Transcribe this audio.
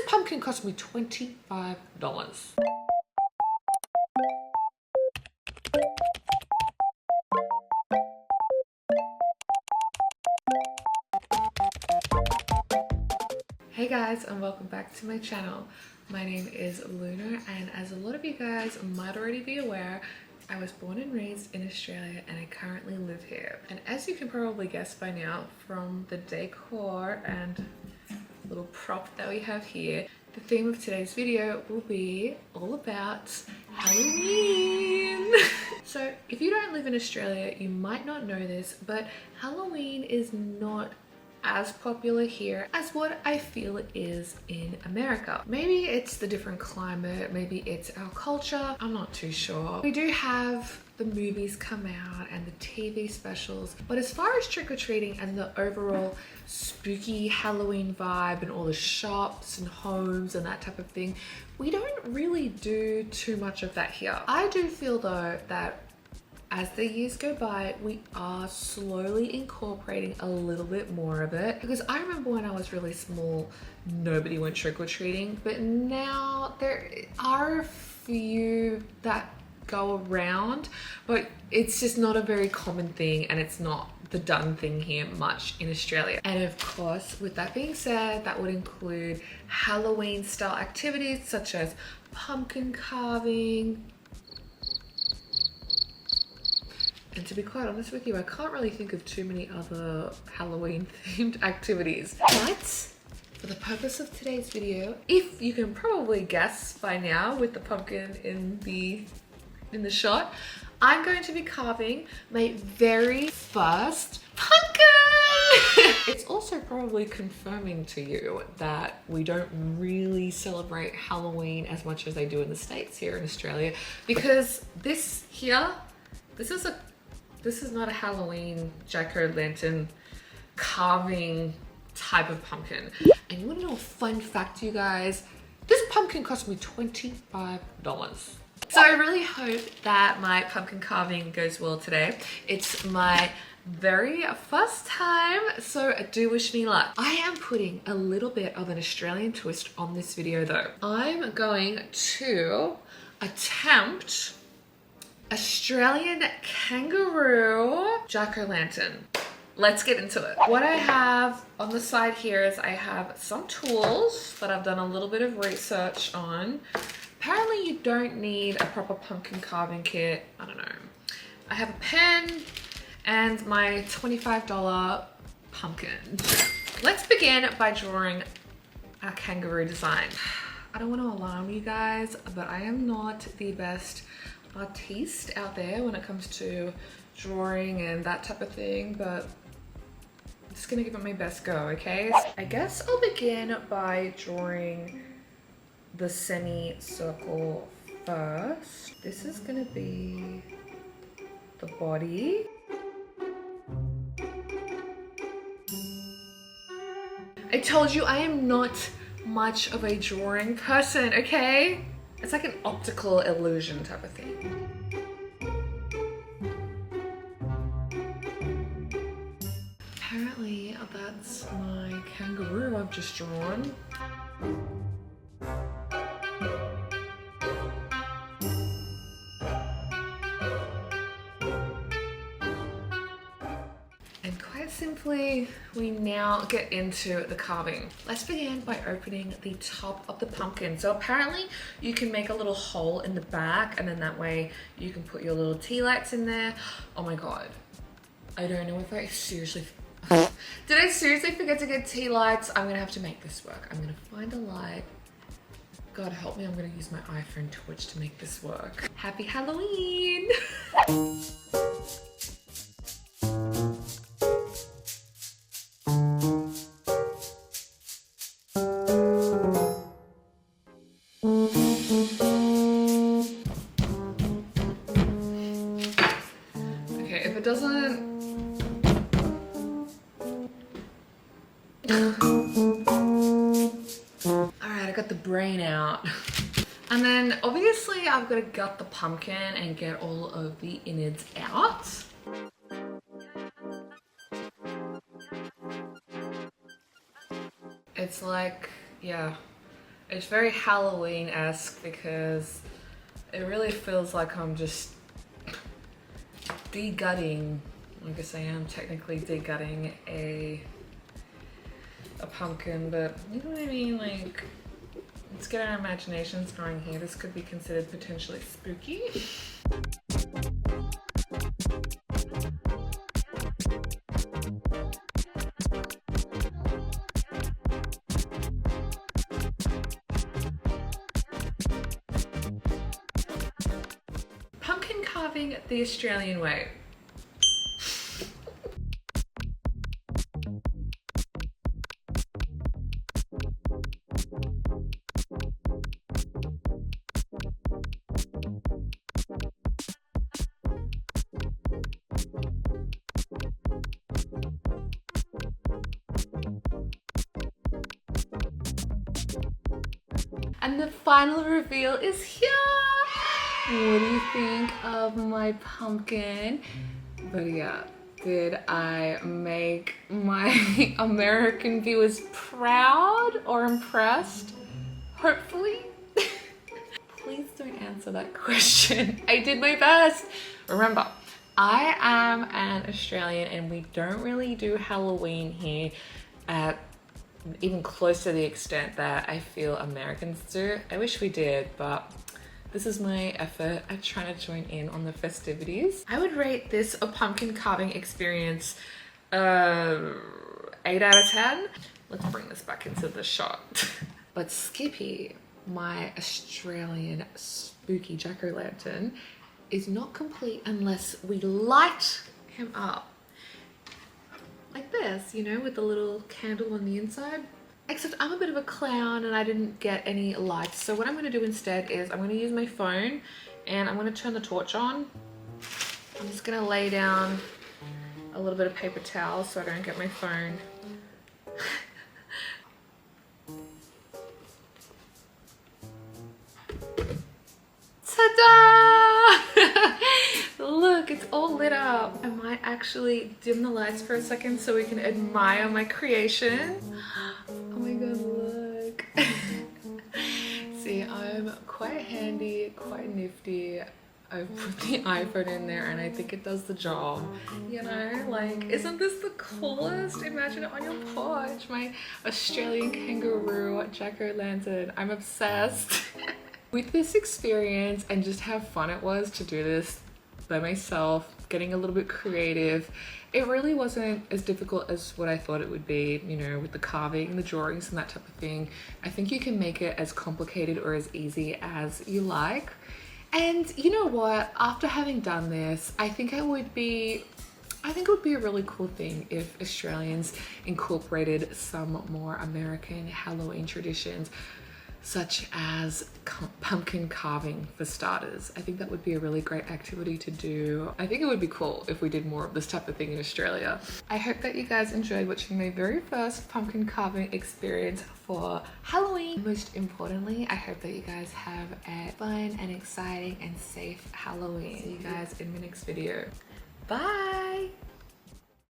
pumpkin cost me $25. Hey guys, and welcome back to my channel. My name is Luna, and as a lot of you guys might already be aware, I was born and raised in Australia and I currently live here. And as you can probably guess by now from the decor and little prop that we have here, the theme of today's video will be all about Halloween. So if you don't live in Australia, you might not know this, but Halloween is not as popular here as what I feel it is in America. Maybe it's the different climate, maybe it's our culture, I'm not too sure. We do have the movies come out and the TV specials, but as far as trick-or-treating and the overall spooky Halloween vibe and all the shops and homes and that type of thing, we don't really do too much of that here. I do feel though that as the years go by, we are slowly incorporating a little bit more of it, because I remember when I was really small, nobody went trick-or-treating, but now there are a few that go around, but it's just not a very common thing and it's not the done thing here much in Australia. And of course, with that being said, that would include Halloween style activities such as pumpkin carving. And to be quite honest with you, I can't really think of too many other Halloween themed activities. But for the purpose of today's video, if you can probably guess by now with the pumpkin in the shot, I'm going to be carving my very first pumpkin. It's also probably confirming to you that we don't really celebrate Halloween as much as they do in the States here in Australia, because this is not a Halloween jack-o'-lantern carving type of pumpkin. And you want to know a fun fact, you guys? This pumpkin cost me $25. So I really hope that my pumpkin carving goes well today. It's my very first time, so do wish me luck. I am putting a little bit of an Australian twist on this video though. I'm going to attempt Australian kangaroo jack-o'-lantern. Let's get into it. What I have on the side here is I have some tools that I've done a little bit of research on. Apparently you don't need a proper pumpkin carving kit. I don't know. I have a pen and my $25 pumpkin. Let's begin by drawing our kangaroo design. I don't want to alarm you guys, but I am not the best artiste out there when it comes to drawing and that type of thing, but I'm just gonna give it my best go, okay? I guess I'll begin by drawing the semicircle first. This is gonna be the body. I told you I am not much of a drawing person, okay? It's like an optical illusion type of thing. Apparently that's my kangaroo I've just drawn. Simply, we now get into the carving. Let's begin by opening the top of the pumpkin. So apparently you can make a little hole in the back, and then that way you can put your little tea lights in there. Oh my god, I don't know if I seriously did I seriously forget to get tea lights? I'm gonna have to make this work. I'm gonna find a light. God help me, I'm gonna use my iPhone torch to make this work. Happy Halloween. It doesn't. Alright, I got the brain out. And then obviously I've got to gut the pumpkin and get all of the innards out. It's like, yeah, It's very Halloween-esque because it really feels like I'm just de-gutting. I guess I am technically de-gutting a pumpkin, but you know what I mean? Like, let's get our imaginations going here. This could be considered potentially spooky. Pumpkin carving the Australian way. And the final reveal is here. What do you think of my pumpkin? But yeah, did I make my American viewers proud or impressed? Hopefully. Please don't answer that question. I did my best. Remember, I am an Australian and we don't really do Halloween here at even close to the extent that I feel Americans do. I wish we did, but this is my effort at trying to join in on the festivities. I would rate this a pumpkin carving experience 8 out of 10. Let's bring this back into the shot. But Skippy, my Australian spooky jack-o'-lantern, is not complete unless we light him up. Like this, you know, with the little candle on the inside. Except I'm a bit of a clown and I didn't get any lights. So what I'm gonna do instead is I'm gonna use my phone and I'm gonna turn the torch on. I'm just gonna lay down a little bit of paper towel so I don't get my phone. Ta-da! Look, it's all lit up. I might actually dim the lights for a second so we can admire my creation. Oh my god, look. See, I'm quite handy, quite nifty. I've put the iPhone in there and I think it does the job. You know, like, isn't this the coolest? Imagine it on your porch. My Australian kangaroo jack-o'-lantern. I'm obsessed. With this experience and just how fun it was to do this by myself, getting a little bit creative, it really wasn't as difficult as what I thought it would be, you know, with the carving, the drawings and that type of thing. I think you can make it as complicated or as easy as you like. And you know what, after having done this, I think it would be a really cool thing if Australians incorporated some more American Halloween traditions, such as pumpkin carving for starters. I think that would be a really great activity to do. I think it would be cool if we did more of this type of thing in Australia. I hope that you guys enjoyed watching my very first pumpkin carving experience for Halloween. Most importantly, I hope that you guys have a fun and exciting and safe Halloween. See you guys in my next video. Bye!